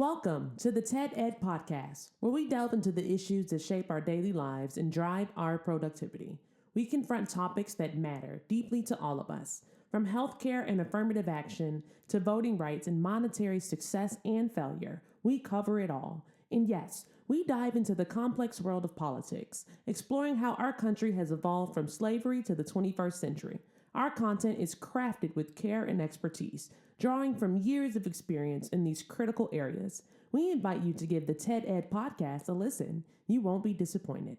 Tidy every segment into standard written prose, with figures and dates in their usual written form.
Welcome to the TED Ed Podcast, where we delve into the issues that shape our daily lives and drive our productivity. We confront topics that matter deeply to all of us, from healthcare and affirmative action to voting rights and monetary success and failure. We cover it all. And yes, we dive into the complex world of politics, exploring how our country has evolved from slavery to the 21st century. Our content is crafted with care and expertise, drawing from years of experience in these critical areas. We invite you to give the TED Ed podcast a listen. You won't be disappointed.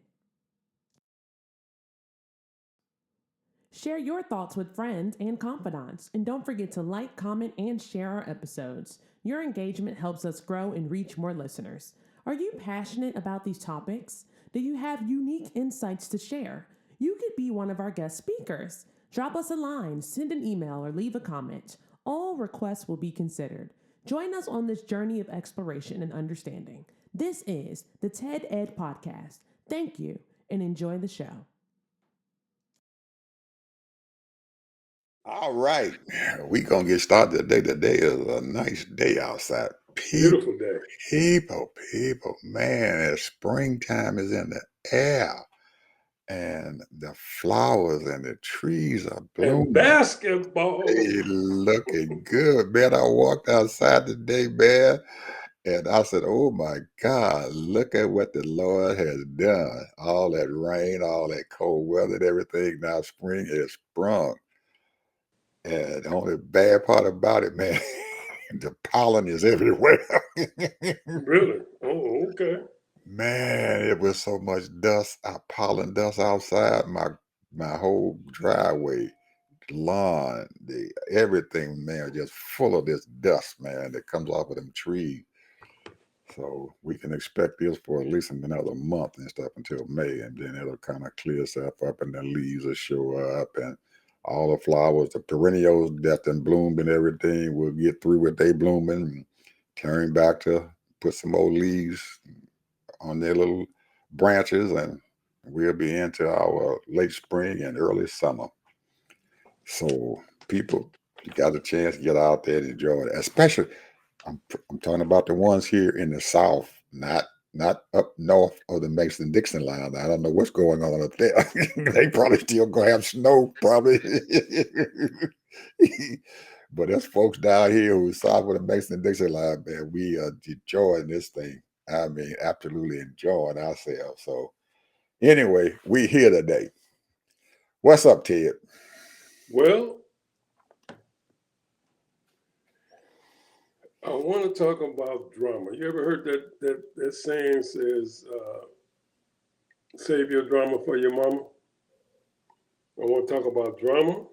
Share your thoughts with friends and confidants, and don't forget to like, comment, and share our episodes. Your engagement helps us grow and reach more listeners. Are you passionate about these topics? Do you have unique insights to share? You could be one of our guest speakers. Drop us a line, send an email, or leave a comment. All requests will be considered. Join us on this journey of exploration and understanding. This is the TED Ed Podcast. Thank you, and enjoy the show. All right, we gonna get started today. Today is a nice day outside. Beautiful day. People, man, springtime is in the air, and the flowers and the trees are And blooming. basketball. They looking good, man. I walked outside today, man, and I said, "Oh my God, look at what the Lord has done! All that rain, all that cold weather, and everything. Now spring is sprung." And the only bad part about it, man, the pollen is everywhere. Really? Oh, okay. Man, it was so much dust, pollen dust outside my whole driveway, lawn, everything, man, just full of this dust, man, that comes off of them trees. So we can expect this for at least another month and stuff until May, and then it'll kind of clear itself up, and the leaves will show up, and all the flowers, the perennials that done bloomed and everything will get through with they blooming and turn back to put some more leaves on their little branches, and we'll be into our late spring and early summer. So people, you got a chance to get out there and enjoy it, especially I'm talking about the ones here in the South, not up north of the Mason-Dixon line. I don't know what's going on up there. They probably still gonna have snow, probably. But there's folks down here who south of the Mason-Dixon line, man. We are enjoying this thing. I mean, absolutely enjoying ourselves. So anyway, we here today. What's up, Ted? Well, I want to talk about drama. You ever heard that saying says, save your drama for your mama? I want to talk about drama.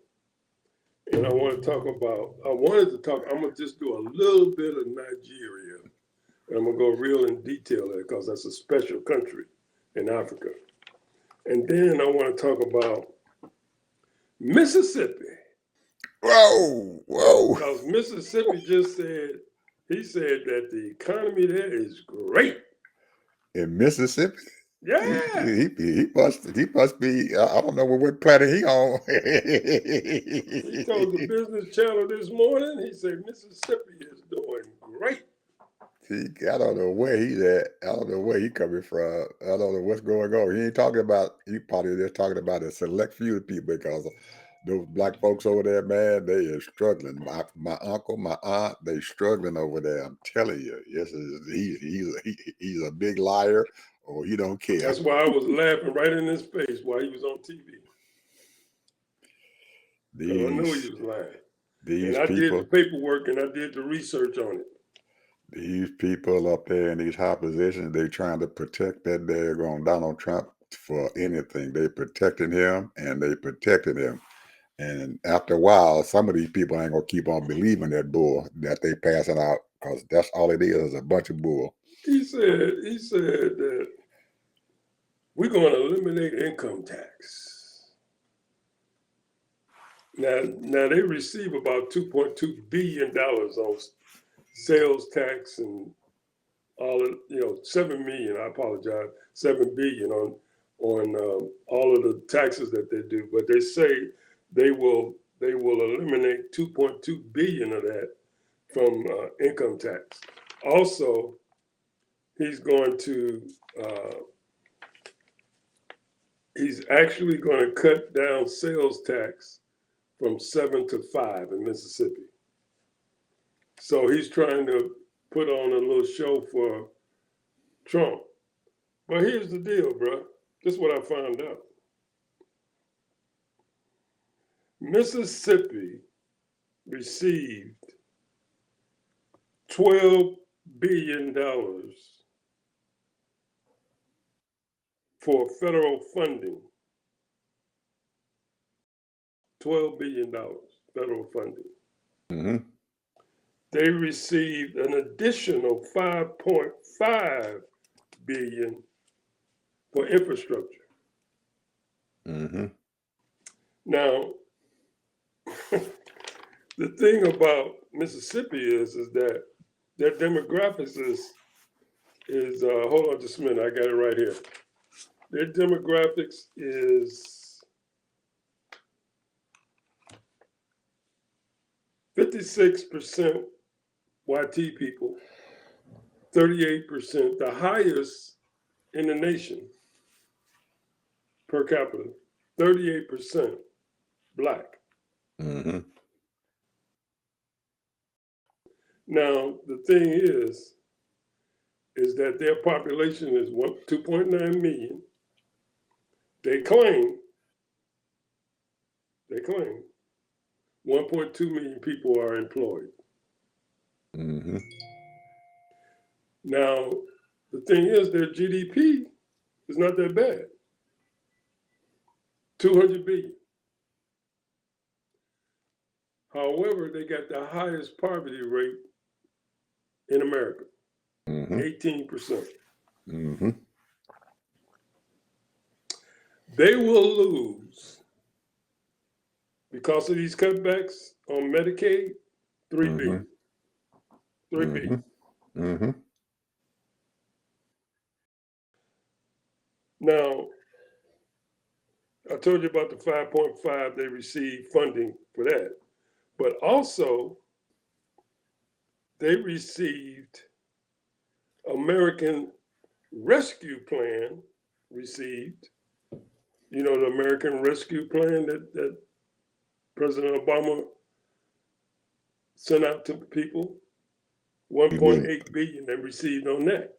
And I wanted to talk, I'm going to just do a little bit of Nigeria. And I'm going to go real in detail there because that's a special country in Africa. And then I want to talk about Mississippi. Whoa. Because Mississippi he said that the economy there is great. In Mississippi? Yeah. He must be. I don't know what planet he on. He told the Business Channel this morning, he said Mississippi is doing great. I don't know where he's at. I don't know where he coming from. I don't know what's going on. He ain't talking about. He probably just talking about a select few people because those black folks over there, man, they are struggling. My uncle, my aunt, they struggling over there. I'm telling you, yes, he's a big liar, or he don't care. That's why I was laughing right in his face while he was on TV. Because I knew he was lying. And I did the paperwork and I did the research on it. These people up there in these high positions, they trying to protect that daggone Donald Trump for anything. They protecting him and they protected him. And after a while, some of these people ain't gonna keep on believing that bull that they passing out, because that's all it is a bunch of bull. He said that we're going to eliminate income tax. Now they receive about $2.2 billion on sales tax and all of, $7 million. I apologize, $7 billion on all of the taxes that they do. But they say they will eliminate $2.2 billion of that from income tax. Also, he's actually going to cut down sales tax from 7 to 5 in Mississippi. So he's trying to put on a little show for Trump. But here's the deal, bro. This is what I found out. Mississippi received $12 billion for federal funding. $12 billion federal funding. Mm-hmm. They received an additional $5.5 billion for infrastructure. Mm-hmm. Now, the thing about Mississippi is that their demographics is hold on just a minute, I got it right here. Their demographics is 56% YT people, 38%, the highest in the nation per capita, 38% Black. Mm-hmm. Now, the thing is that their population is 2.9 million. They claim 1.2 million people are employed. Mm-hmm. Now, the thing is their GDP is not that bad. 200 billion. However, they got the highest poverty rate in America, Mm-hmm. 18%. Mm-hmm. They will lose, because of these cutbacks on Medicaid, $3 billion. $3 billion. Mm-hmm. Now, I told you about the 5.5 they received funding for that, but also they received American Rescue Plan received. You know, the American Rescue Plan that President Obama sent out to people, 1.8 billion they received on that.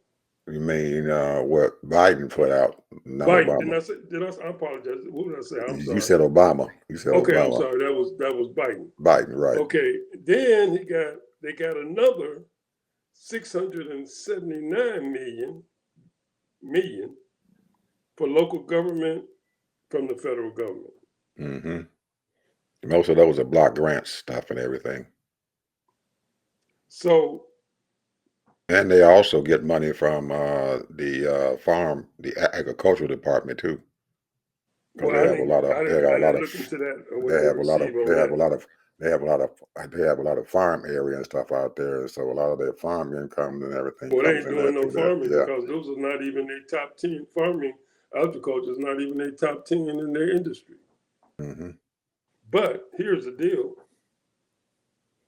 You mean what Biden put out, not Biden, Obama? I apologize. What did I say? I'm You sorry. said Obama. You said Okay, Obama. I'm sorry. That was Biden. Biden, right. Okay. Then they got another 679 million for local government from the federal government. Mm-hmm. Most of those are block grant stuff and everything. So, and they also get money from the agricultural department too. well, They have a lot of, I didn't look into that. they have a lot of farm area and stuff out there. So a lot of their farm income and everything. Well, they ain't comes in doing there no through that. farming Yeah. because those are not even their top 10. Farming, agriculture is not even their top 10 in their industry. Mm-hmm. But here's the deal.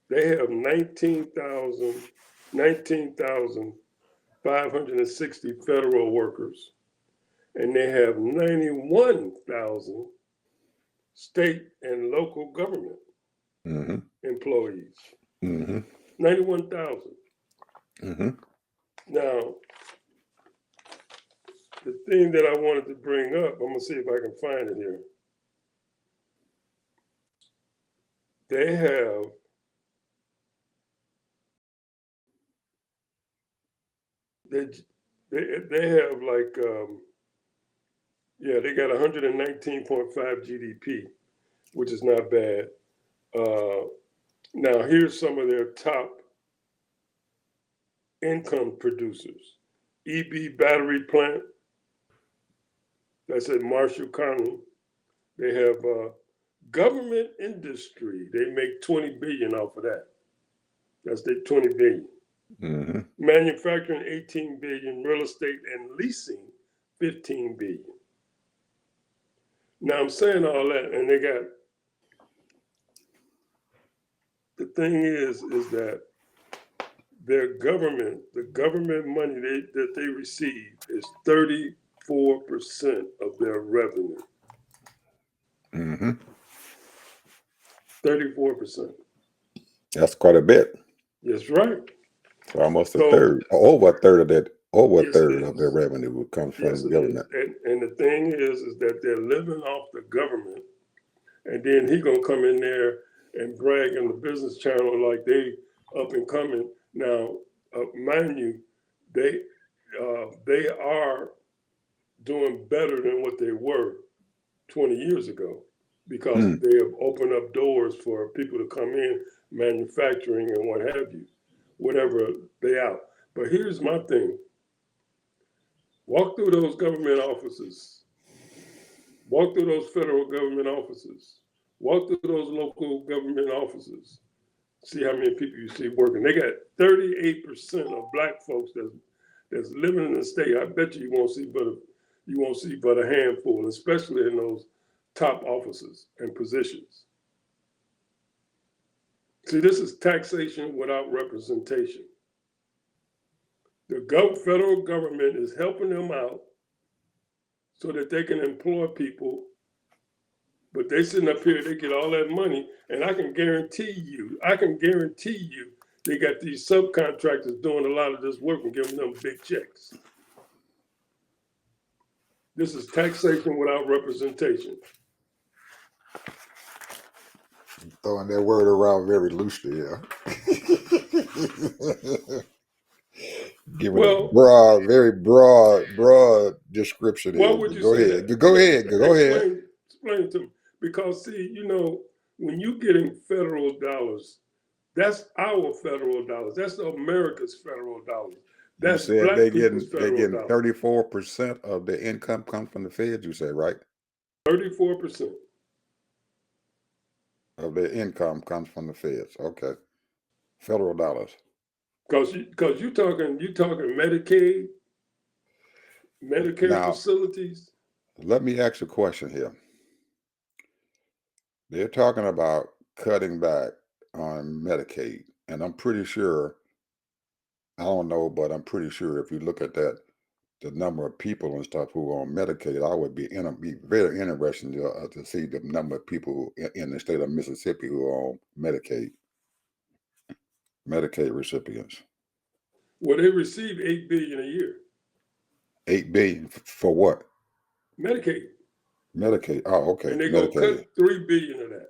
They have 19,560 federal workers, and they have 91,000 state and local government Mm-hmm. employees. Mm-hmm. 91,000. Mm-hmm. Now, the thing that I wanted to bring up, I'm gonna see if I can find it here. They have they have like they got 119.5 GDP, which is not bad. Now here's some of their top income producers. EB battery plant, that's in Marshall County. They have government industry. They make 20 billion off of that. That's their 20 billion. Mm-hmm. Manufacturing 18 billion, real estate and leasing 15 billion. Now I'm saying all that, and they got, the thing is that their government, the government money that they receive is 34% of their revenue. Mm-hmm. 34%. That's quite a bit. That's right. So almost a So third, over a third of that, over a yes, it third of their is. revenue comes Yes, from it is. government. And the thing is that they're living off the government, and then he gonna come in there and brag on the business channel like they up and coming. Now, mind you, they are doing better than what they were 20 years ago because Mm. they have opened up doors for people to come in, manufacturing and what have you, whatever they out. But here's my thing. Walk through those government offices. Walk through those federal government offices. Walk through those local government offices. See how many people you see working. They got 38% of black folks that's living in the state. I bet you won't see but a handful, especially in those top offices and positions. See, this is taxation without representation. The federal government is helping them out so that they can employ people, but they sitting up here, they get all that money, and I can guarantee you, they got these subcontractors doing a lot of this work and giving them big checks. This is taxation without representation. Throwing that word around very loosely, yeah. Giving Well, a very broad description why here. would you Go say ahead. that? Go ahead. Go ahead. Explain to me. Because see, when you getting federal dollars, that's our federal dollars. That's America's federal dollars. You That's said black people's they're federal getting dollars. 34% of the income come from the feds, you said, right? 34% Of their income comes from the feds. Okay. Federal dollars. because you talking Medicaid, Medicare Now, facilities. let me ask you a question here. They're talking about cutting back on Medicaid, and I'm pretty sure, I don't know, but I'm pretty sure if you look at that, the number of people and stuff who are on Medicaid, I would be very interested to see the number of people in the state of Mississippi who are on Medicaid recipients. Well, they receive $8 billion a year. 8 billion for what? Medicaid. Medicaid. Oh, okay. And they go Medicaid. cut $3 billion of that.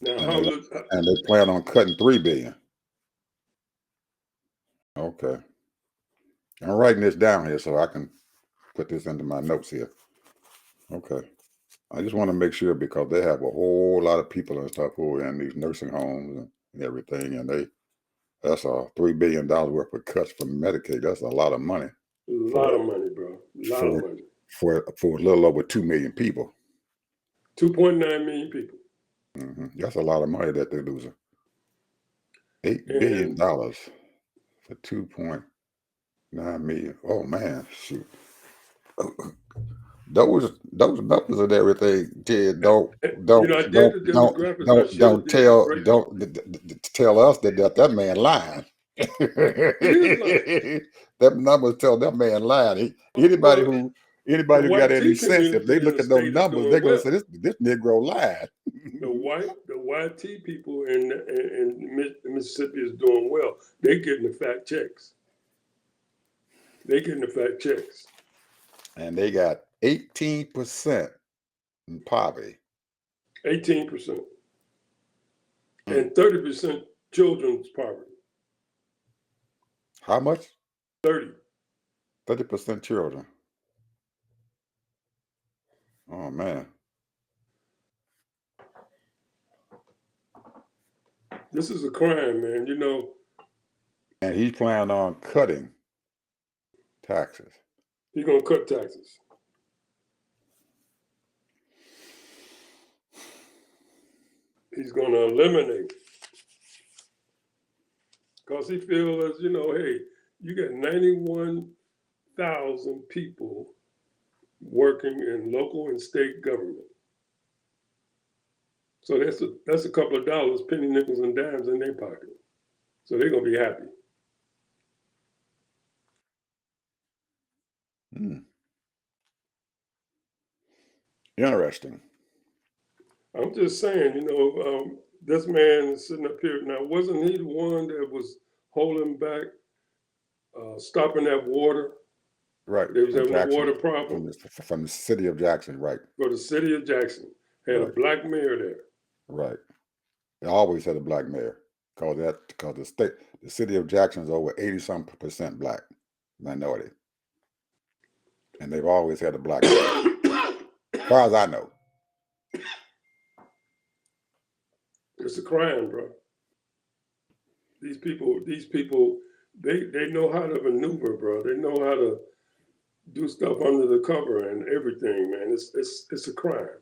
Now, And they plan on cutting 3 billion. Okay. I'm writing this down here so I can put this into my notes here. Okay. I just want to make sure because they have a whole lot of people and stuff who are in these nursing homes and everything, and that's a $3 billion worth of cuts from Medicaid. That's a lot of money. A lot of money, bro. A lot of money. For a little over 2 million people. 2.9 million people. Mm-hmm. That's a lot of money that they're losing. $8 billion for 2.9 million. Oh man, shoot. Those numbers and everything, Ted, don't tell us that man lying. That numbers tell that man lying. Anybody who got any sense, if they look at those numbers, they're gonna say this Negro lied. The YT people in Mississippi is doing well. They're getting the fat checks. And they got 18% in poverty. 18%. And 30% children's poverty. How much? 30% children. Oh man. This is a crime, man, And he's planning on cutting taxes. He's gonna cut taxes. He's gonna eliminate. Because he feels as, hey, you got 91,000 people working in local and state government. So that's a couple of dollars, penny nickels and dimes in their pocket. So they're going to be happy. Interesting. I'm just saying, this man is sitting up here now. Wasn't he the one that was holding back, stopping that water? Right. They was From having a water Jackson, problem from the city of Jackson, right. for the city of Jackson. Had a Right. black mayor there. Right. They always had a black mayor. Because the city of Jackson is over 80-some% black minority. And they've always had a black mayor. As far as I know. It's a crime, bro. These people, they know how to maneuver, bro. They know how to do stuff under the cover and everything, man. It's a crime.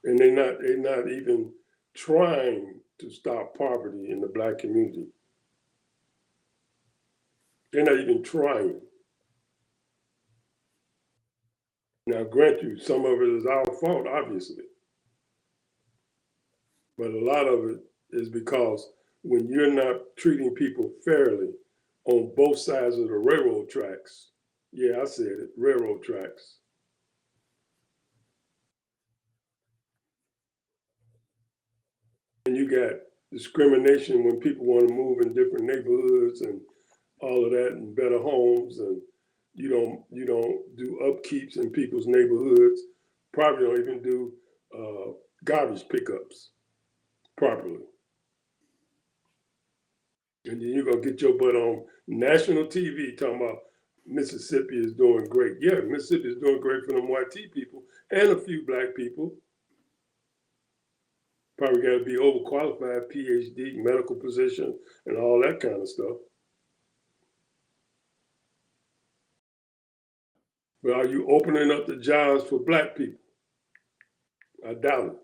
And they're not even trying to stop poverty in the black community. They're not even trying. Now, grant you, some of it is our fault, obviously. But a lot of it is because when you're not treating people fairly on both sides of the railroad tracks, yeah, I said it, railroad tracks. And you got discrimination when people want to move in different neighborhoods and all of that and better homes, and you don't do upkeeps in people's neighborhoods. Probably don't even do garbage pickups properly. And then you're gonna get your butt on national TV talking about Mississippi is doing great. Yeah, Mississippi is doing great for them white people and a few black people. Probably got to be overqualified, PhD, medical position, and all that kind of stuff. But are you opening up the jobs for black people? I doubt it.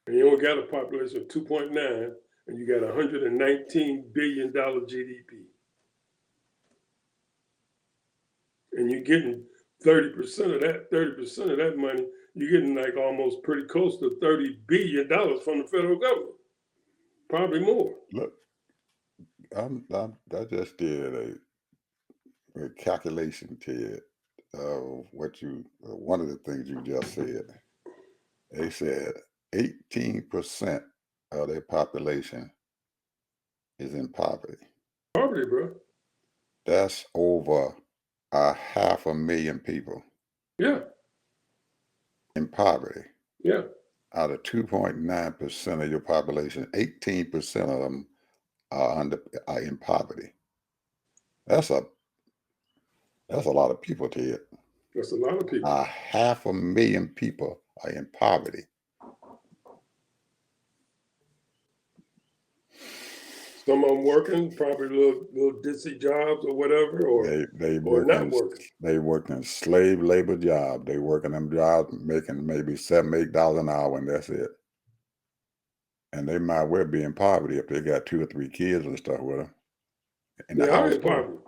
And you only got a population of 2.9, and you got $119 billion GDP. And you're getting 30% of that money, you're getting like almost pretty close to $30 billion from the federal government. Probably more. Look, I just did a calculation, Ted, of one of the things you just said. They said 18% of their population is in poverty. Poverty, bro. That's over 500,000 people. Yeah. In poverty. Yeah. Out of 2.9% of your population, 18% of them are in poverty. That's a lot of people, Ted. That's a lot of people. 500,000 people are in poverty. Some of them working, probably little ditzy jobs or whatever, or not working. They working slave labor jobs. They working them jobs making maybe $7, $8 an hour, and that's it. And they might well be in poverty if they got 2 or 3 kids and stuff with them. They are in poverty.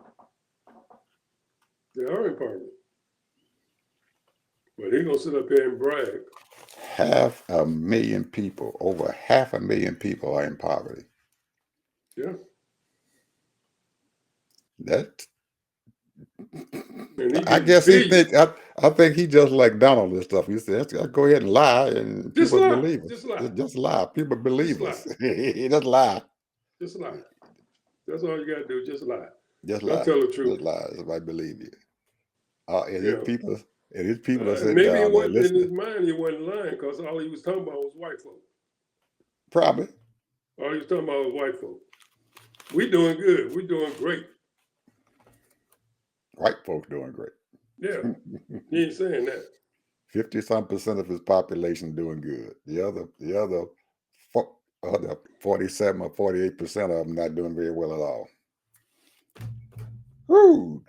They are in poverty. But he's gonna sit up here and brag. 500,000 people, over 500,000 people are in poverty. Yeah. I guess I think he just like Donald and stuff. He said, let's go ahead and lie and just people lie. believe us. Just lie. People believe us. Just lie. Just lie. That's all you gotta do. Just lie. Just Don't lie. tell the truth. Just lie. Somebody believe you. And his people are sitting maybe down there listening. In his mind he wasn't lying because all he was talking about was white folk. Probably. All he was talking about was white folk. We doing good. We doing great. White folks doing great. Yeah. He ain't saying that. 50-some% of his population doing good. The other 47 or 48% of them not doing very well at all.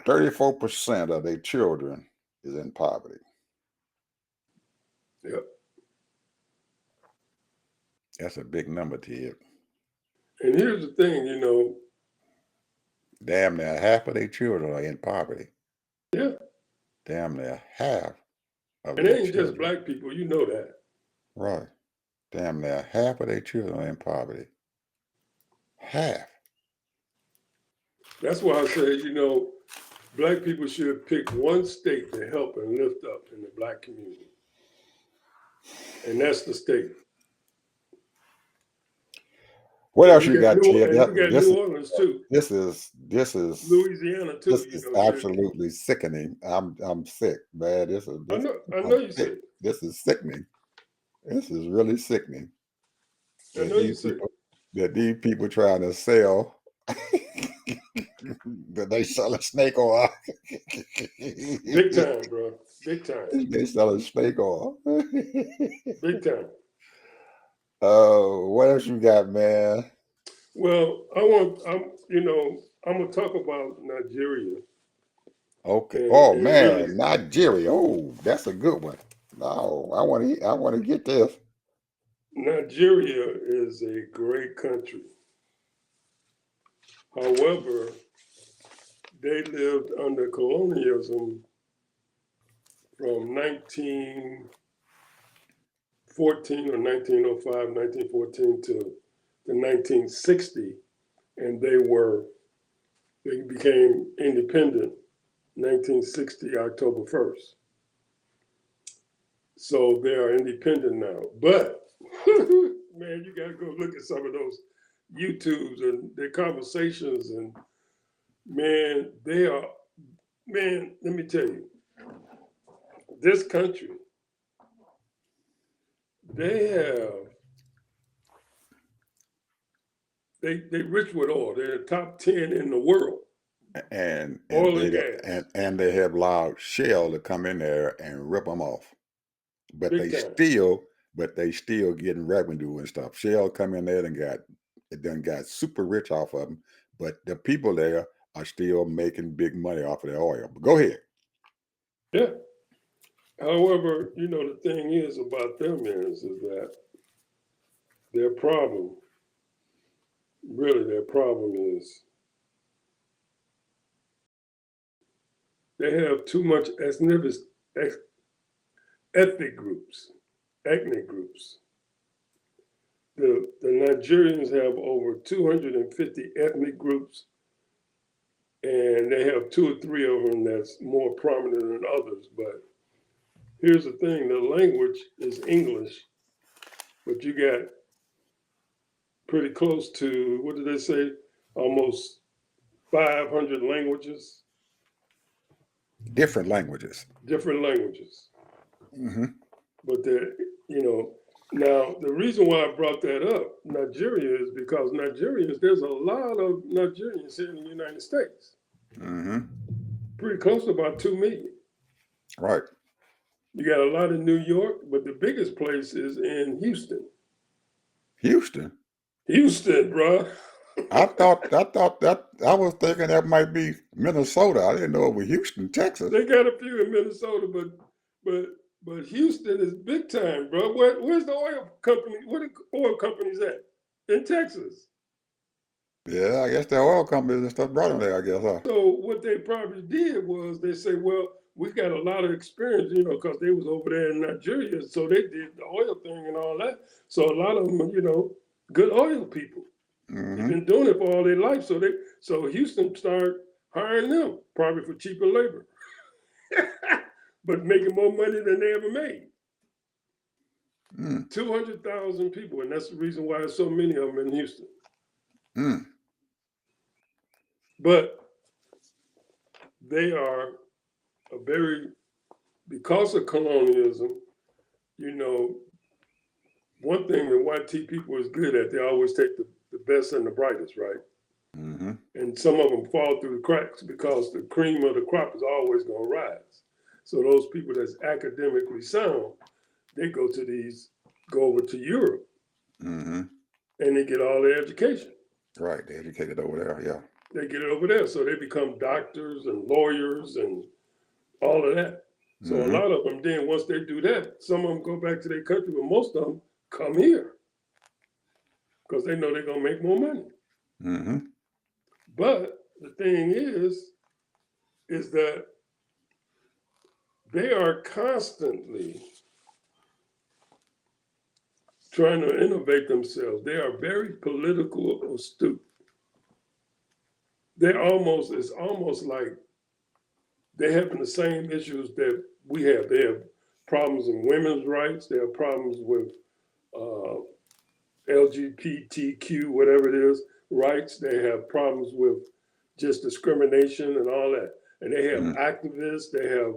34% of their children is in poverty. Yep. That's a big number, Ted. And here's the thing, damn near half of their children are in poverty. Yeah. Damn near half of and their it ain't children. just black people, you know that. Right. Damn near half of their children are in poverty. Half. That's why I say, black people should pick one state to help and lift up in the black community. And that's the state. What And else you got, Ted? And you got New Orleans too. This is Louisiana too. this is absolutely sickening. I'm sick, man. I know you're sick. This is sickening. This is really sickening. I know you're sick. That these people trying to sell that they selling snake oil. Big time, bro. Big time. They selling snake oil. Big time. What else you got, man? Well, I'm gonna talk about Nigeria. Okay. And man, really, Nigeria. Oh, that's a good one. No, I want to get this. Nigeria is a great country. However, they lived under colonialism from 1914 or 1905, 1914 to the 1960, and they became independent 1960 October 1st. So they are independent now. But man, you gotta go look at some of those YouTubes and their conversations, and man, let me tell you, this country, they rich with oil. They're the top 10 in the world. And oil and gas. And they have allowed Shell to come in there and rip them off. But Big they time. still getting revenue and stuff. Shell come in there and got super rich off of them. But the people there are still making big money off of their oil. But go ahead. Yeah. However, the thing is about them is that their problem is they have too much ethnic groups. The Nigerians have over 250 ethnic groups, and they have 2 or 3 of them that's more prominent than others. But here's the thing, the language is English, but you got pretty close to, what did they say, almost 500 languages. Different languages. Mm-hmm. But now the reason why I brought that up, Nigeria, is because there's a lot of Nigerians here in the United States. Mm-hmm. Pretty close to about 2 million. Right. You got a lot in New York, but the biggest place is in Houston. Houston, bro. I was thinking that might be Minnesota. I didn't know it was Houston, Texas. They got a few in Minnesota, but Houston is big time, bro. Where's the oil company? Where the oil companies at? In Texas. Yeah, I guess the oil companies and stuff brought them there, I guess. Huh? So what they probably did was they say, well, we got a lot of experience, because they was over there in Nigeria, so they did the oil thing and all that. So a lot of them, good oil people. Mm-hmm. They've been doing it for all their life. So Houston started hiring them, probably for cheaper labor, but making more money than they ever made. 200,000 people, and that's the reason why there's so many of them in Houston. But they are because of colonialism, one thing that white people is good at, they always take the best and the brightest, right? Mm-hmm. And some of them fall through the cracks because the cream of the crop is always going to rise. So those people that's academically sound, they go over to Europe, mm-hmm. and they get all their education. Right, they educated over there, yeah. They get it over there, so they become doctors and lawyers and all of that. So a lot of them, then once they do that, some of them go back to their country, but most of them come here because they know they're going to make more money. Mm-hmm. But the thing is that they are constantly trying to innovate themselves. They are very political astute. It's almost like they're having the same issues that we have. They have problems in women's rights. They have problems with uh, LGBTQ, whatever it is, rights. They have problems with just discrimination and all that. And they have Mm. activists. They have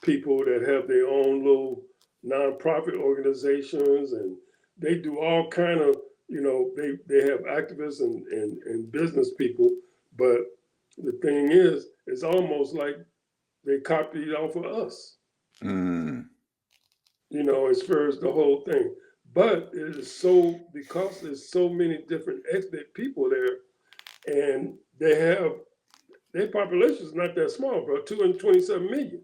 people that have their own little nonprofit organizations, and they do all kind of, they have activists and business people. But the thing is, it's almost like they copied off of us, Mm. as far as the whole thing. But it is so, because there's so many different ethnic people there, and their population is not that small, bro. 227 million.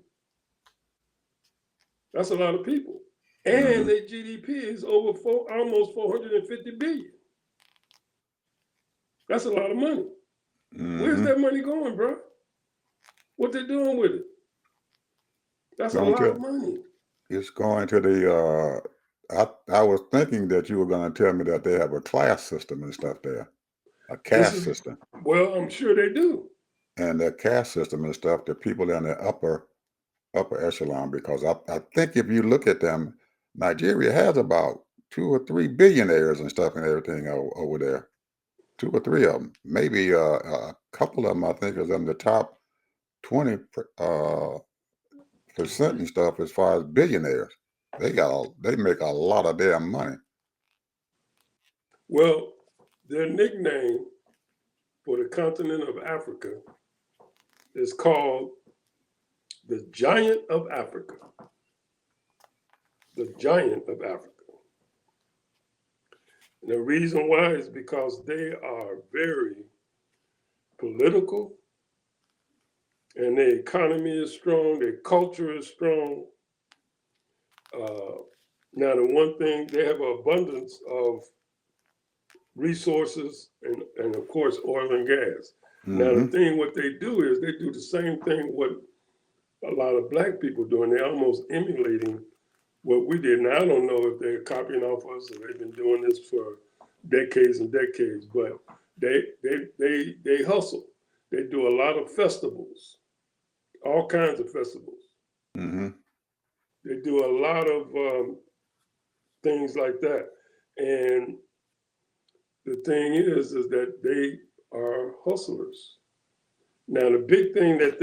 That's a lot of people. And Mm-hmm. their GDP is almost 450 billion. That's a lot of money. Mm-hmm. Where's that money going, bro? What they doing with it? That's a lot of money. It's going to the. I was thinking that you were going to tell me that they have a class system and stuff there, a caste system, Well, I'm sure they do. and that caste system and stuff. The people in the upper echelon, because I think if you look at them, Nigeria has about 2 or 3 billionaires and stuff and everything over there. 2 or 3 of them, maybe a couple of them. I think is in the top 20 percent and stuff as far as billionaires. They make a lot of damn money. Well, their nickname for the continent of Africa is called the Giant of Africa. The Giant of Africa. And the reason why is because they are very political, and their economy is strong, their culture is strong. Now, the one thing, they have an abundance of resources and of course, oil and gas. Now, the thing, what they do is they do the same thing what a lot of black people do, and they're almost emulating what we did. Now, I don't know if they're copying off us or they've been doing this for decades and decades, but they hustle. They do a lot of festivals, all kinds of festivals. Mm-hmm. They do a lot of things like that. And the thing is that they are hustlers. Now, the big thing that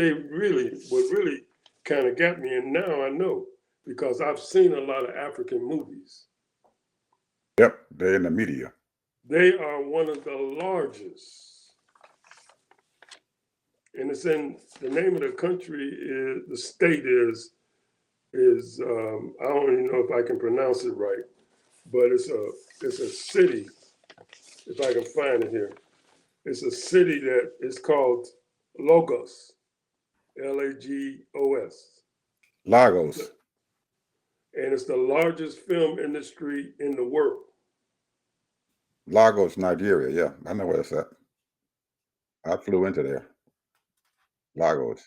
what really kind of got me, and now I know, because I've seen a lot of African movies. Yep, they're in the media. They are one of the largest. And it's in the name of the country is the state is I don't even know if I can pronounce it right, but it's a city, if I can find it here. It's a city that is called Lagos, Lagos. Lagos. And it's the largest film industry in the world. Lagos, Nigeria. Yeah, I know where it's at. I flew into there. Lagos.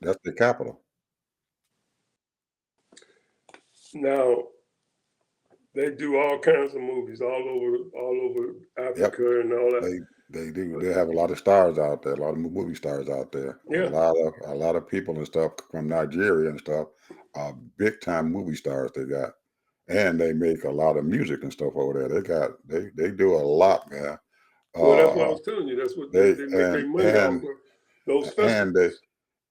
That's the capital. Now, they do all kinds of movies all over Africa and all that. They do. They have a lot of stars out there, a lot of movie stars out there. Yeah. A lot of people and stuff from Nigeria and stuff are big time movie stars they got. And they make a lot of music and stuff over there. They do a lot, man. Well, that's what I was telling you. That's what they make their money off of those festivals.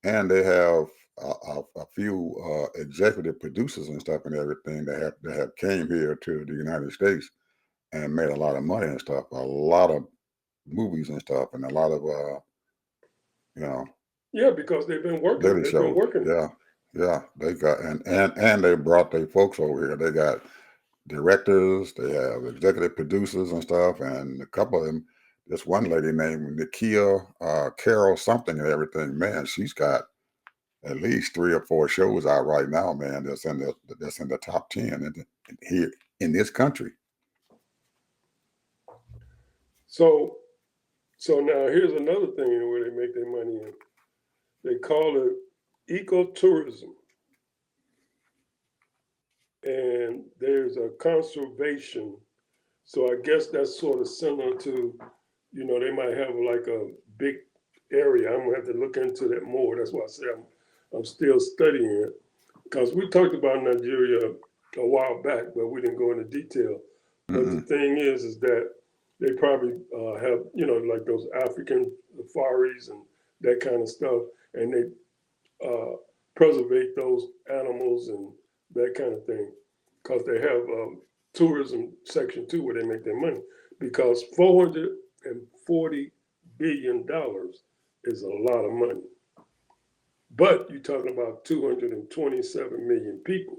And they have a few executive producers and stuff and everything that have came here to the United States and made a lot of money and stuff. A lot of movies and stuff, and a lot of Yeah, because they've been working. daily shows. Yeah. They got and they brought their folks over here. They got directors, they have executive producers and stuff, and a couple of them. This one lady named Nikia Carol something and everything. Man, she's got at least 3 or 4 shows out right now, man. That's in the top 10 here in this country. So now here's another thing where they make their money in. They call it ecotourism. And there's a conservation So I guess that's sort of similar to, they might have like a big area. I'm gonna have to look into that more. That's why I say I'm still studying it because we talked about Nigeria a while back, but we didn't go into detail. But the Mm-mm. thing is that they probably have like those African safaris and that kind of stuff, and they preserve those animals and that kind of thing because they have tourism section too where they make their money because $440 billion is a lot of money, but you're talking about 227 million people.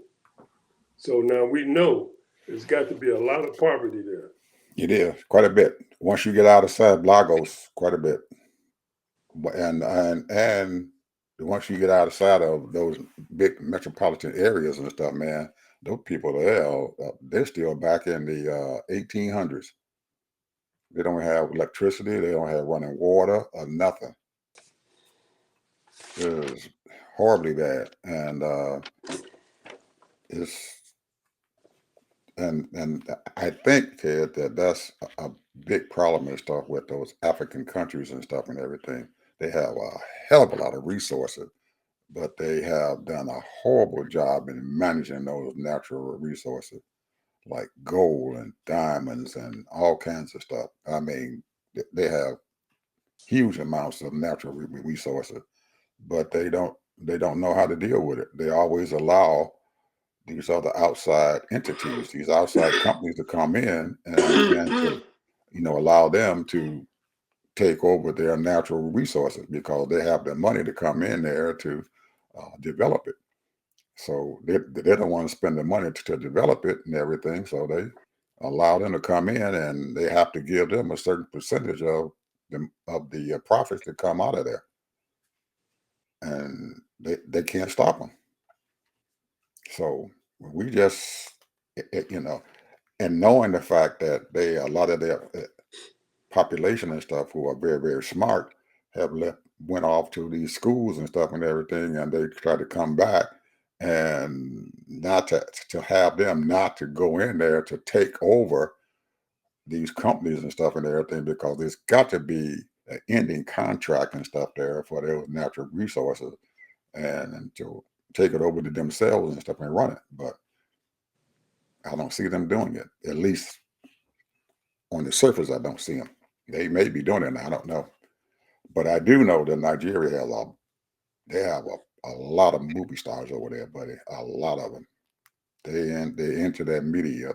So now we know there's got to be a lot of poverty there. It is quite a bit. Once you get outside Lagos, quite a bit. And once you get outside of those big metropolitan areas and stuff, man, those people there, they're still back in the 1800s. They don't have electricity. They don't have running water or nothing. It's horribly bad, and it's and I think, Ted, that that's a big problem and stuff with those African countries and stuff and everything. They have a hell of a lot of resources, but they have done a horrible job in managing those natural resources like gold and diamonds and all kinds of stuff. I mean, they have huge amounts of natural resources, but they don't know how to deal with it. They always allow these other outside entities, these outside companies to come in and to, allow them to take over their natural resources because they have the money to come in there to develop it. So they don't want to spend the money to develop it and everything. So they allow them to come in, and they have to give them a certain percentage of the profits that come out of there, and they can't stop them. So we just, you know, and knowing the fact that a lot of their population and stuff who are very, very smart went off to these schools and stuff and everything, and they try to come back, and not to have them not to go in there to take over these companies and stuff and everything, because there's got to be an ending contract and stuff there for those natural resources, and to take it over to themselves and stuff and run it. But I don't see them doing it. At least on the surface, I don't see them. They may be doing it, I don't know. But I do know that Nigeria they have a lot of movie stars over there, buddy. A lot of them. They into that media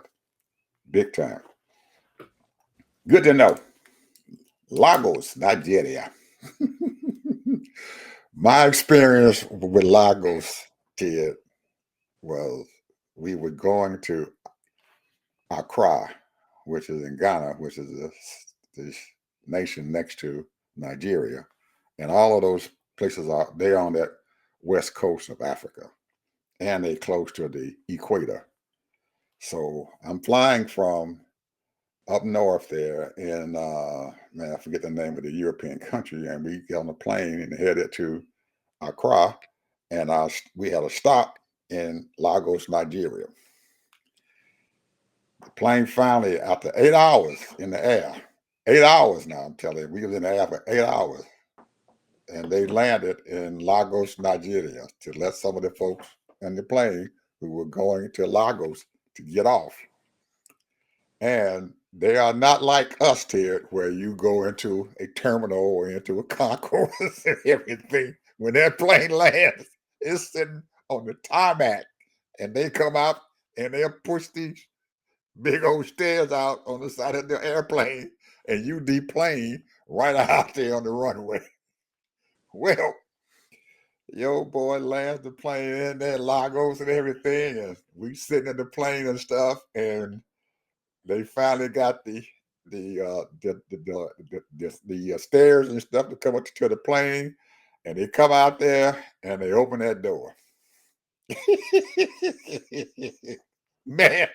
big time. Good to know. Lagos, Nigeria. My experience with Lagos, Ted, was we were going to Accra, which is in Ghana, which is this nation next to Nigeria, and all of those places they're on that west coast of Africa, and they close to the equator. So I'm flying from up north there in man, I forget the name of the European country, and we get on a plane and headed to Accra, and we had a stop in Lagos, Nigeria. The plane finally, after 8 hours in the air, 8 hours now, I'm telling you, we was in the air for 8 hours, and they landed in Lagos, Nigeria, to let some of the folks in the plane who were going to Lagos to get off. And they are not like us here, where you go into a terminal or into a concourse and everything. When that plane lands, it's sitting on the tarmac, and they come out and they'll push these big old stairs out on the side of the airplane, and you deplane right out there on the runway. Well, yo boy lands the plane in there, Lagos and everything, and we sitting in the plane and stuff, and they finally got the stairs and stuff to come up to the plane, and they come out there and they open that door. Man,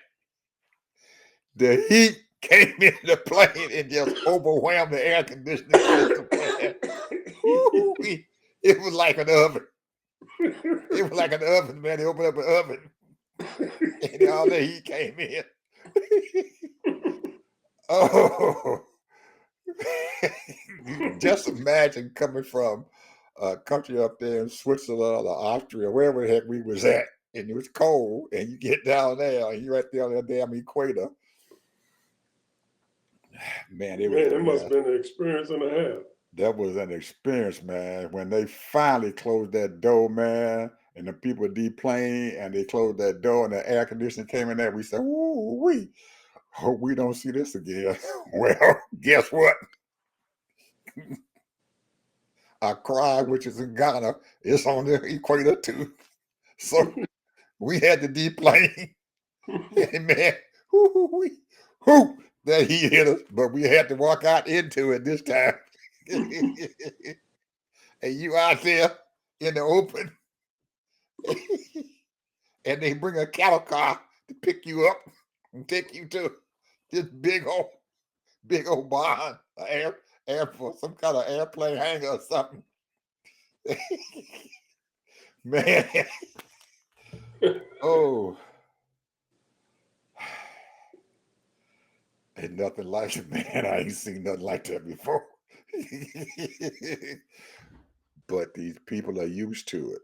the heat came into the plane and just overwhelmed the air conditioning system. Man. It was like an oven. It was like an oven, man. They opened up an oven, and all the heat came in. Oh, just imagine coming from a country up there in Switzerland or Austria, wherever the heck we was at, and it was cold, and you get down there, and you're right there on the damn equator. Man, it was Man, it must have been an experience and a half. that was an experience, man. When they finally closed that door, man, and the people deplaned, and they closed that door, and the air conditioning came in there, we said, "Ooh, we hope we don't see this again." Well, guess what? Accra, which is in Ghana, is on the equator too. So we had to deplane. And man, whoo, whoo, that heat hit us, but we had to walk out into it this time. And you out there in the open, and they bring a cattle car to pick you up and take you to this big old barn, air for some kind of airplane hangar or something. Man, oh, ain't nothing like it, man. I ain't seen nothing like that before. But these people are used to it,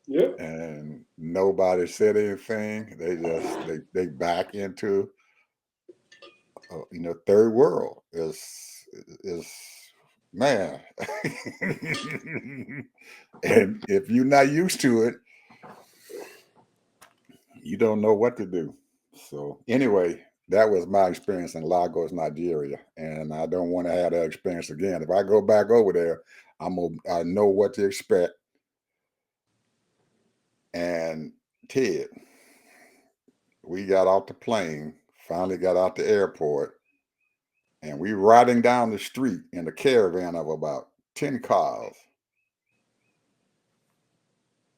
Yeah. and nobody said anything. They back into third world is man. And if you're not used to it, you don't know what to do. So anyway, that was my experience in Lagos, Nigeria, and I don't want to have that experience again. If I go back over there, I know what to expect. And Ted, we got off the plane, finally got out the airport, and we riding down the street in a caravan of about 10 cars.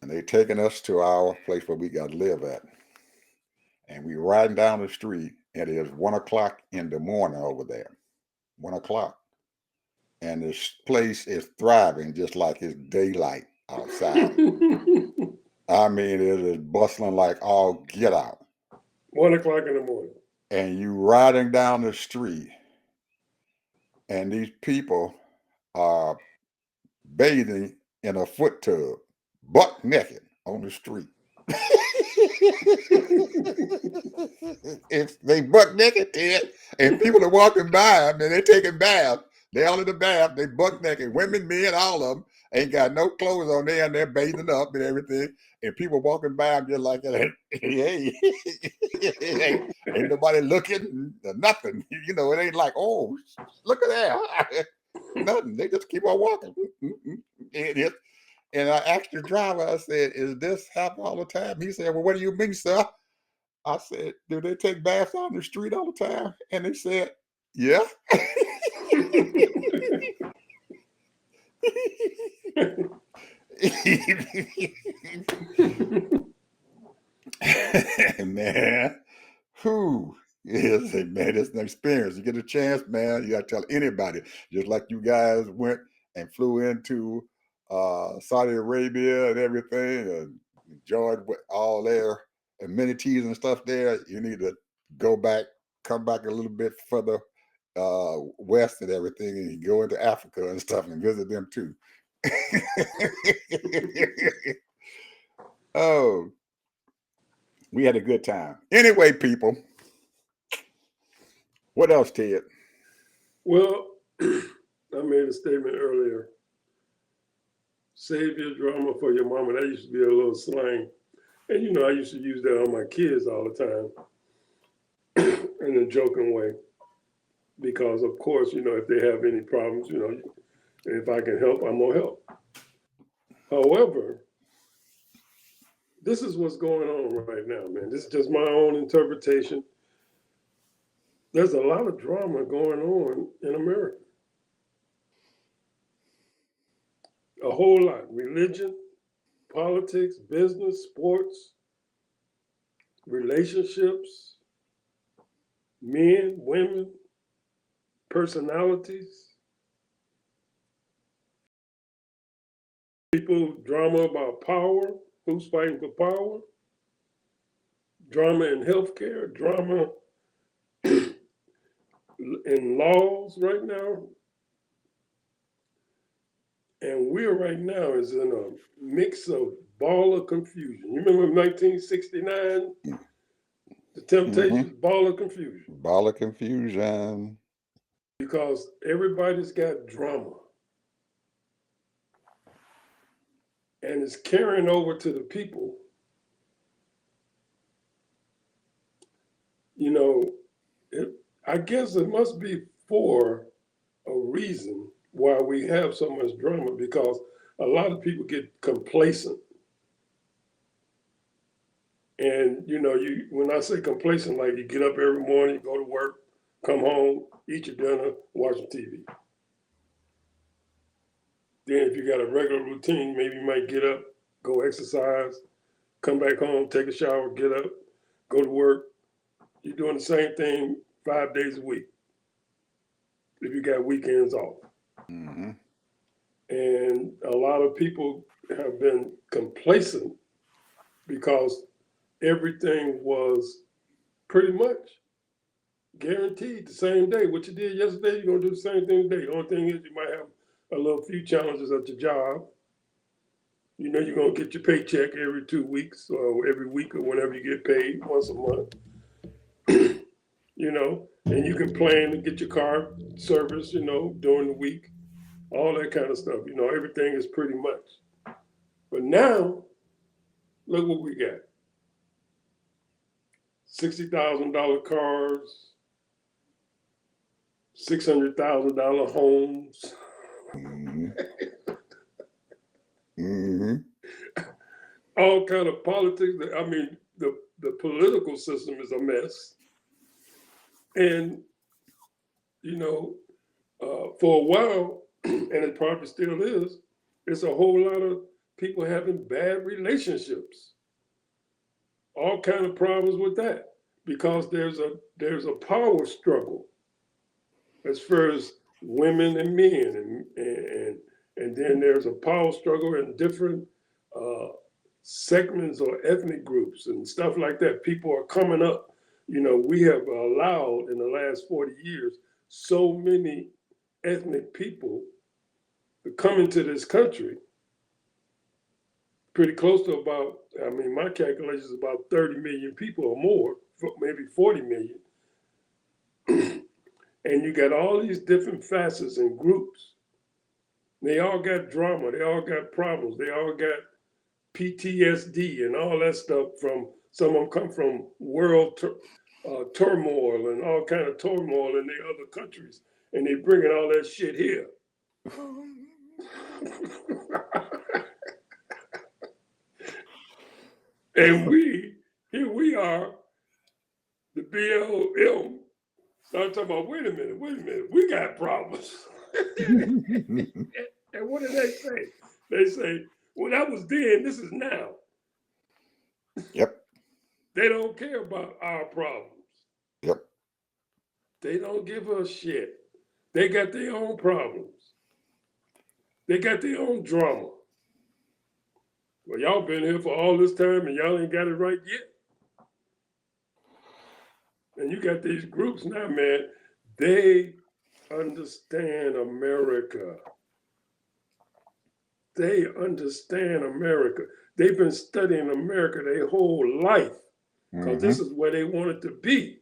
And they taking us to our place where we got to live at. And we riding down the street, and it is 1 o'clock in the morning over there. 1 o'clock. And this place is thriving just like it's daylight outside. I mean, it is bustling like all get out. 1 o'clock in the morning. And you riding down the street, and these people are bathing in a foot tub, buck naked on the street. If they buck naked, Ted, and people are walking by them and they're taking baths. They all in the bath, they buck naked, women, men, all of them ain't got no clothes on there, and they're bathing up and everything. And people walking by them just like, hey, ain't nobody looking, nothing. It ain't like, oh, look at that. Nothing. They just keep on walking. And I asked the driver, I said, is this happen all the time? He said, well, what do you mean, sir? I said, do they take baths on the street all the time? And they said, yeah. Man, who is it, man? It's an experience. You get a chance, man, you got to tell anybody. Just like you guys went and flew into Saudi Arabia and everything, and enjoyed all their amenities and stuff there. You need to come back a little bit further west and everything, and you go into Africa and stuff and visit them too. Oh, we had a good time. Anyway, people, what else, Ted? Well, I made a statement earlier. Save your drama for your mama. That used to be a little slang. And I used to use that on my kids all the time in a joking way. Because, of course, if they have any problems, if I can help, I'm going to help. However, this is what's going on right now, man. This is just my own interpretation. There's a lot of drama going on in America. A whole lot. Religion, politics, business, sports, relationships, men, women, personalities. People drama about power, who's fighting for power, drama in healthcare, drama in laws right now, and we're right now is in a mix of ball of confusion. You remember 1969, the Temptations, ball of confusion, Ball of confusion. because everybody's got drama, and it's carrying over to the people. You know, I guess it must be for a reason why we have so much drama, because a lot of people get complacent. And you when I say complacent, like you get up every morning, go to work, come home, eat your dinner, watch TV. Then if you got a regular routine, maybe you might get up, go exercise, come back home, take a shower, get up, go to work. You're doing the same thing 5 days a week if you got weekends off. Mm-hmm. And a lot of people have been complacent because everything was pretty much guaranteed the same day. What you did yesterday, you're going to do the same thing today. The only thing is you might have a little few challenges at your job. You know you're going to get your paycheck every 2 weeks or every week or whenever you get paid, once a month. And you can plan to get your car serviced, during the week, all that kind of stuff. Everything is pretty much. But now, look what we got. $60,000 cars, $600,000 homes. Mm-hmm. Mm-hmm. All kind of politics. I mean, the political system is a mess. And, for a while, and it probably still is, it's a whole lot of people having bad relationships. All kind of problems with that, because there's a power struggle as far as women and men, and then there's a power struggle in different segments or ethnic groups and stuff like that. People are coming up. We have allowed in the last 40 years so many ethnic people to come into this country, pretty close to about, my calculation is about 30 million people or more, maybe 40 million. And you got all these different facets and groups. They all got drama. They all got problems. They all got PTSD and all that stuff. Some of them come from world turmoil and all kind of turmoil in their other countries, and they bringing all that shit here. And here we are, the BLM, start talking about, wait a minute, we got problems. And what do they say? They say, well, that was then, this is now. Yep. They don't care about our problems. Yep. They don't give a shit. They got their own problems. They got their own drama. Well, y'all been here for all this time and y'all ain't got it right yet. And you got these groups now, man, they understand America. They understand America. They've been studying America their whole life, because this is where they wanted to be.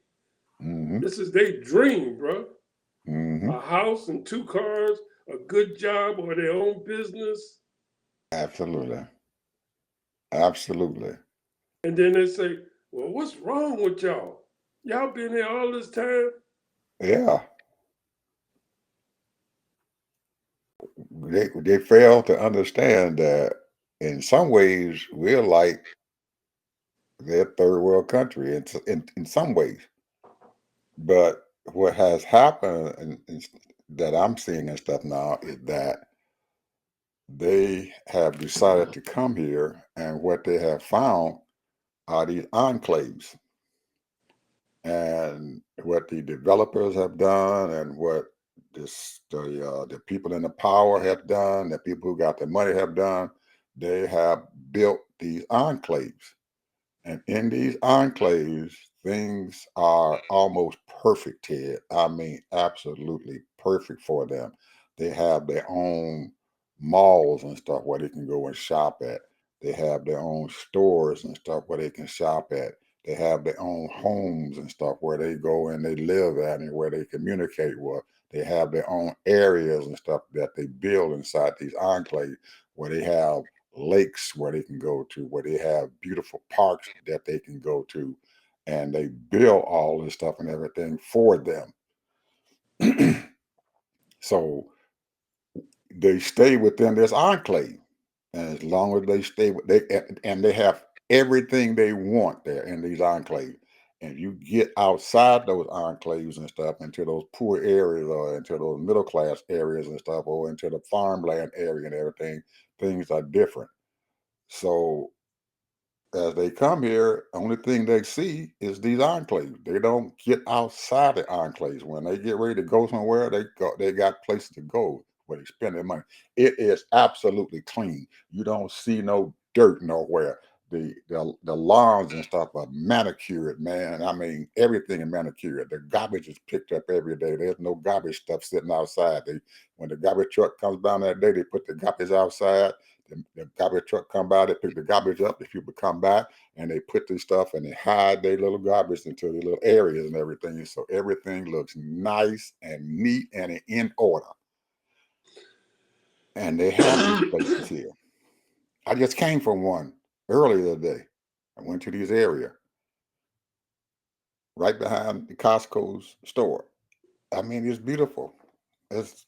Mm-hmm. This is their dream, bro. Mm-hmm. A house and 2 cars, a good job, or their own business. Absolutely. Absolutely. And then they say, well, what's wrong with y'all? Y'all been here all this time? Yeah. They fail to understand that in some ways we're like their third world country in some ways. But what has happened and that I'm seeing and stuff now is that they have decided to come here, and what they have found are these enclaves. And what the developers have done, and what the people in the power have done, the people who got the money have done, they have built these enclaves. And in these enclaves, things are almost perfect, Ted. I mean, absolutely perfect for them. They have their own malls and stuff where they can go and shop at. They have their own stores and stuff where they can shop at. They have their own homes and stuff where they go and they live at and where they communicate with. They have their own areas and stuff that they build inside these enclaves where they have lakes where they can go to, where they have beautiful parks that they can go to, and they build all this stuff and everything for them. So they stay within this enclave, and as long as they stay with they have everything they want there in these enclaves. And you get outside those enclaves and stuff into those poor areas or into those middle class areas and stuff or into the farmland area and everything, things are different. So as they come here, only thing they see is these enclaves. They don't get outside the enclaves. When they get ready to go somewhere, they got places to go where they spend their money. It is absolutely clean. You don't see no dirt nowhere. The lawns and stuff are manicured, man. I mean, everything is manicured. The garbage is picked up every day. There's no garbage stuff sitting outside. When the garbage truck comes down that day, they put the garbage outside. The garbage truck come by, they pick the garbage up. The people come by and they put this stuff and they hide their little garbage into the little areas and everything. So everything looks nice and neat and in order. And they have these places here. I just came from one earlier today. I went to this area right behind the Costco's store. I mean, it's beautiful. It's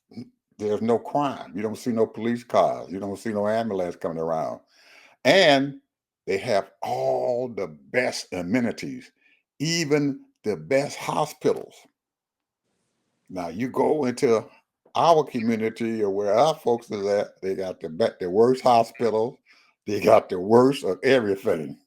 there's no crime. You don't see no police cars. You don't see no ambulance coming around. And they have all the best amenities, even the best hospitals. Now you go into our community or where our folks is at, they got the worst hospitals, they got the worst of everything.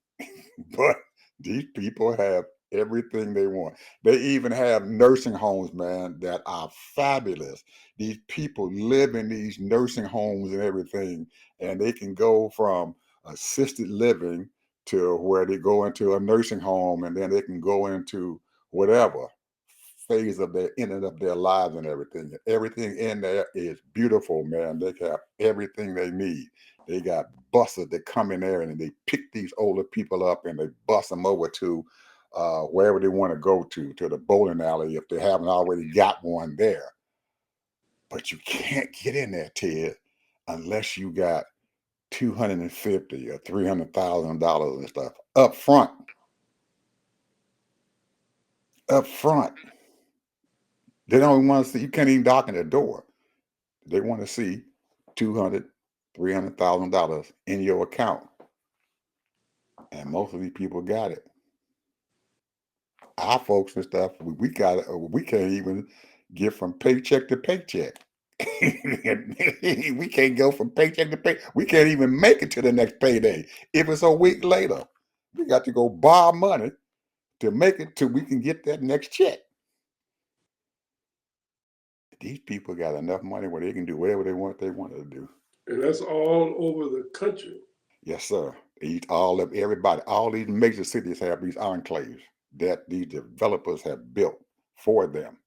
But these people have everything they want. They even have nursing homes, man, that are fabulous. These people live in these nursing homes and everything, and they can go from assisted living to where they go into a nursing home, and then they can go into whatever phase of their ending of their lives and everything. Everything in there is beautiful, man. They have everything they need. They got buses that come in there and they pick these older people up and they bus them over to wherever they want to go to the bowling alley if they haven't already got one there. But you can't get in there, Ted, unless you got 250 or $300,000 and stuff up front. Up front. They don't even want to see, you can't even knock on the door. They want to see 200, $300,000 in your account. And most of these people got it. Our folks and stuff, we got it. We can't even get from paycheck to paycheck. We can't go from paycheck to pay. We can't even make it to the next payday. If it's a week later, we got to go borrow money to make it till we can get that next check. These people got enough money where they can do whatever they want to do. And that's all over the country. Yes, sir. All of everybody, all these major cities have these enclaves that these developers have built for them.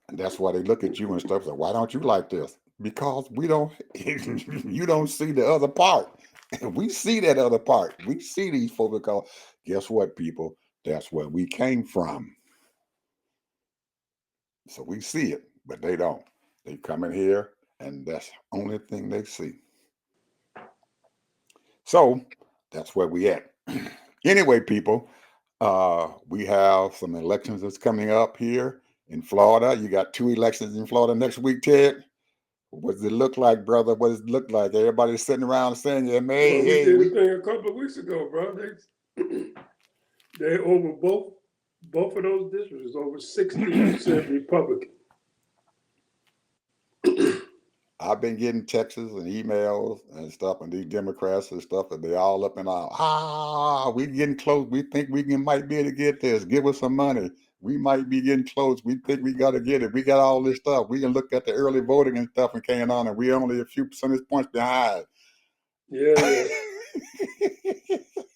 And that's why they look at you and stuff like, why don't you like this? Because we don't, you don't see the other part. We see that other part. We see these folks because guess what, people? That's where we came from. So we see it, but they don't. They come in here and that's the only thing they see. So that's where we at. Anyway, people, we have some elections that's coming up here in Florida. You got 2 elections in Florida next week, Ted. What does it look like, brother? What does it look like? Everybody's sitting around saying, "Yeah, man, Well, we hey, did a thing a couple of weeks ago, bro. They over both of those districts is over 60% Republican. I've been getting texts and emails and stuff, and these Democrats and stuff, and they all up in our, we getting close. We think might be able to get this. Give us some money. We might be getting close. We think we got to get it. We got all this stuff. We can look at the early voting and stuff and carrying on, and we only a few percentage points behind. Yeah.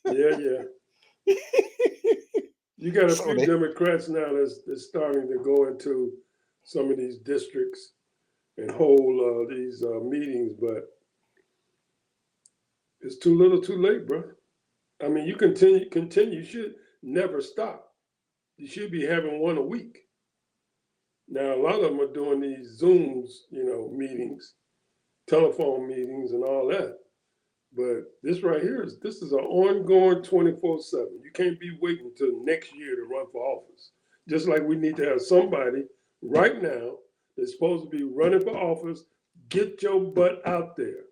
Yeah. You got a So few they Democrats now that's starting to go into some of these districts and hold these meetings, but it's too little, too late, bro. I mean, you continue. You should never stop. You should be having one a week. Now, a lot of them are doing these Zooms, meetings, telephone meetings, and all that. But this right here is an ongoing 24/7. You can't be waiting until next year to run for office. Just like we need to have somebody right now that's supposed to be running for office, get your butt out there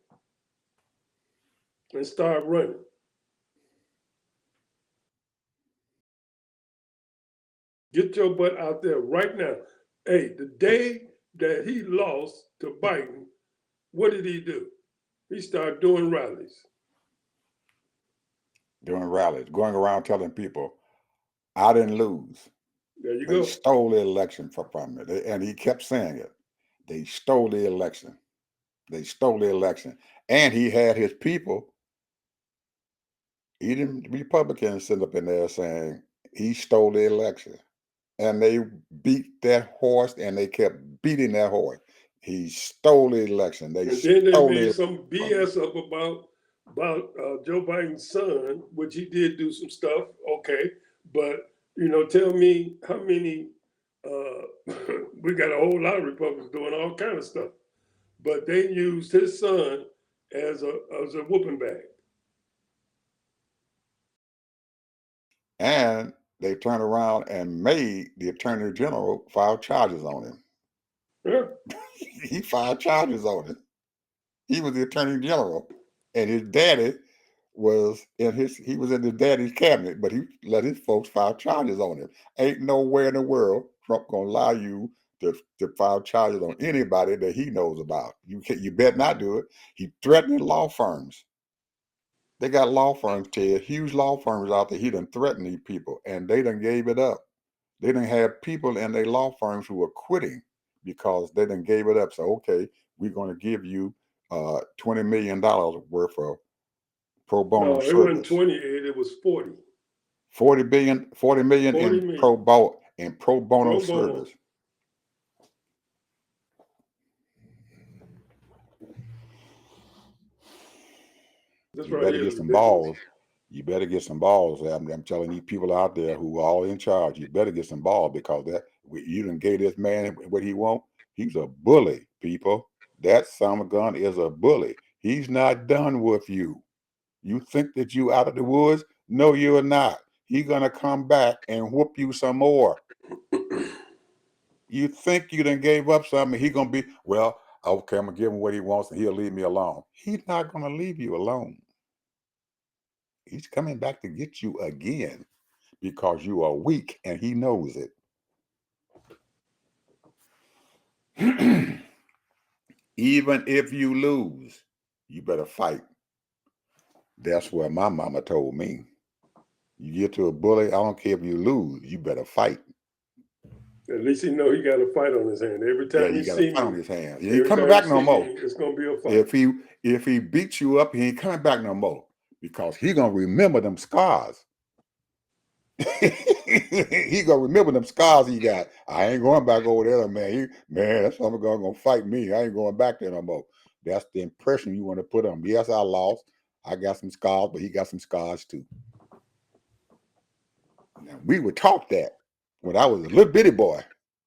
and start running. Get your butt out there right now. Hey, the day that he lost to Biden, what did he do? He started doing rallies. doing rallies, going around telling people, I didn't lose. There you They go. stole the election from me. And he kept saying it. They stole the election. They stole the election. And he had his people, even Republicans, sitting up in there saying he stole the election. And they beat that horse and they kept beating that horse. He stole the election. They And then they stole made it some from me. BS up about Joe Biden's son, which he did do some stuff. Okay, but tell me how many. We got a whole lot of Republicans doing all kind of stuff, but they used his son as a whooping bag. And they turned around and made the attorney general file charges on him. Yeah. He filed charges on him. He was the attorney general, and his daddy he was in his daddy's cabinet, but he let his folks file charges on him. Ain't nowhere in the world Trump gonna allow you to file charges on anybody that he knows about. You bet not do it. He threatened law firms. They got law firms, Ted, huge law firms out there. He done threatened these people, and they done gave it up. They done have people in their law firms who are quitting because they done gave it up. So okay, we're going to give you $20 million worth of pro bono No, it wasn't service. 28. It was 40. 40 million 40 in million pro bono pro bono. service. This You right better here is get some ridiculous. balls. You better get some balls. I'm telling you, people out there who are all in charge, you better get some balls because you done gave this man what he want. He's a bully, people. That son of a gun is a bully. He's not done with you. You think that you out of the woods? No, you're not. He's gonna come back and whoop you some more. You think you done gave up something? He gonna be well. Okay, I'm gonna give him what he wants, and he'll leave me alone. He's not gonna leave you alone. He's coming back to get you again because you are weak and he knows it. Even if you lose, you better fight. That's what my mama told me. You get to a bully, I don't care if you lose, you better fight. At least he know he got a fight on his hand. Every Yeah, time you he got a see fight on me, his hands. He ain't every coming time he back no see me, more. it's gonna be a fight. If he beats you up, he ain't coming back no more because he gonna remember them scars. He gonna remember them scars he got. I ain't going back over there, man. That's something gonna fight me. I ain't going back there no more. That's the impression you want to put on him. Yes, I lost. I got some scars, but he got some scars too. Now, we were taught that when I was a little bitty boy.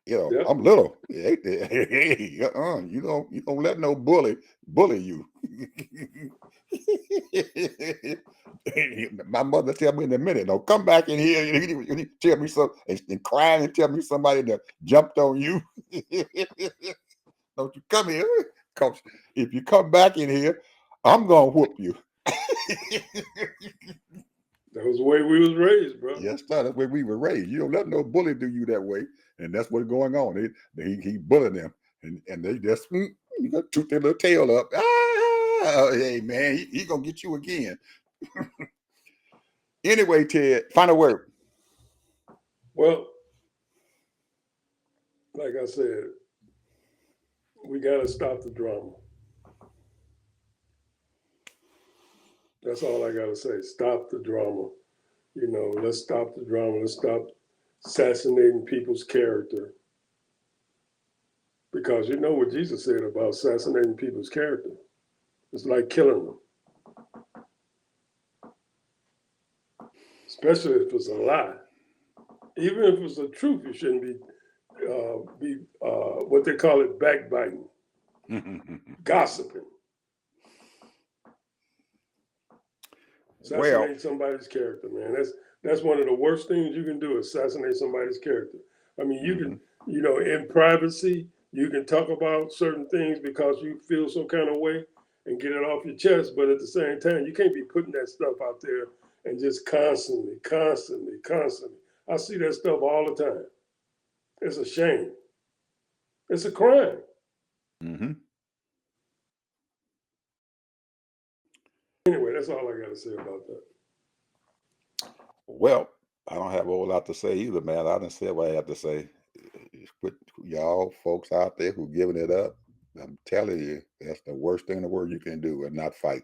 Yep. I'm little. You don't let no bully you. My mother tell me in a minute, don't come back in here and tell me something and crying and tell me somebody that jumped on you. Don't you come here. Because if you come back in here, I'm gonna whoop you. That was the way we was raised, bro. Yes, sir. That's the way we were raised. You don't let no bully do you that way. And that's what's going on. He bullying them. And they just you gotta toot their little tail up. Hey man, he gonna get you again. Anyway, Ted, final word. Well, like I said, we gotta stop the drama. That's all I gotta say. Stop the drama. You know, let's stop the drama. Let's stop assassinating people's character. Because you know what Jesus said about assassinating people's character. It's like killing them. Especially if it's a lie. Even if it's the truth, you shouldn't be what they call it, backbiting, gossiping, Well, assassinate somebody's character, man. That's one of the worst things you can do, assassinate somebody's character. I mean, you can, you know, in privacy, you can talk about certain things because you feel some kind of way and get it off your chest, but at the same time, you can't be putting that stuff out there and just constantly. I see that stuff all the time. It's a shame. It's a crime. mm-hmm. Anyway, that's all I got to say about that. Well, I don't have a whole lot to say either, man. I didn't say what I had to say. But y'all folks out there who giving it up, I'm telling you, that's the worst thing in the world you can do, and not fight.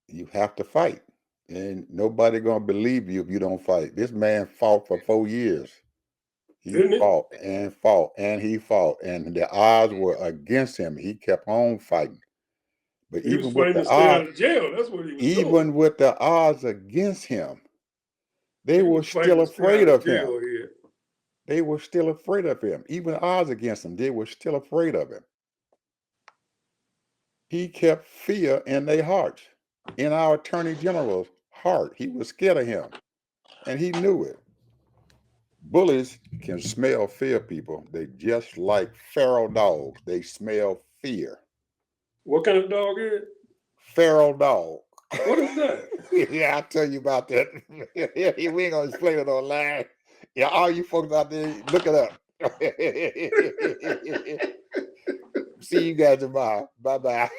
You have to fight, and nobody gonna believe you if you don't fight. This man fought for 4 years. He Didn't he? fought and fought and he fought, and the odds were against him. He kept on fighting. But He was even with fighting the to stay out odds, of jail. That's what he was doing. even with the odds against him, they He were was fighting still to stay out afraid of of him. jail here. They were still afraid of him. Even the odds against him, they were still afraid of him. He kept fear in their hearts, in our Attorney General's heart. He was scared of him, and he knew it. Bullies can smell fear, people. They just like feral dogs. They smell fear. What kind of dog is it? Feral dog. What is that? Yeah, I'll tell you about that. We ain't gonna explain it online. Yeah, all you folks out there, look it up. See you guys tomorrow. Bye-bye.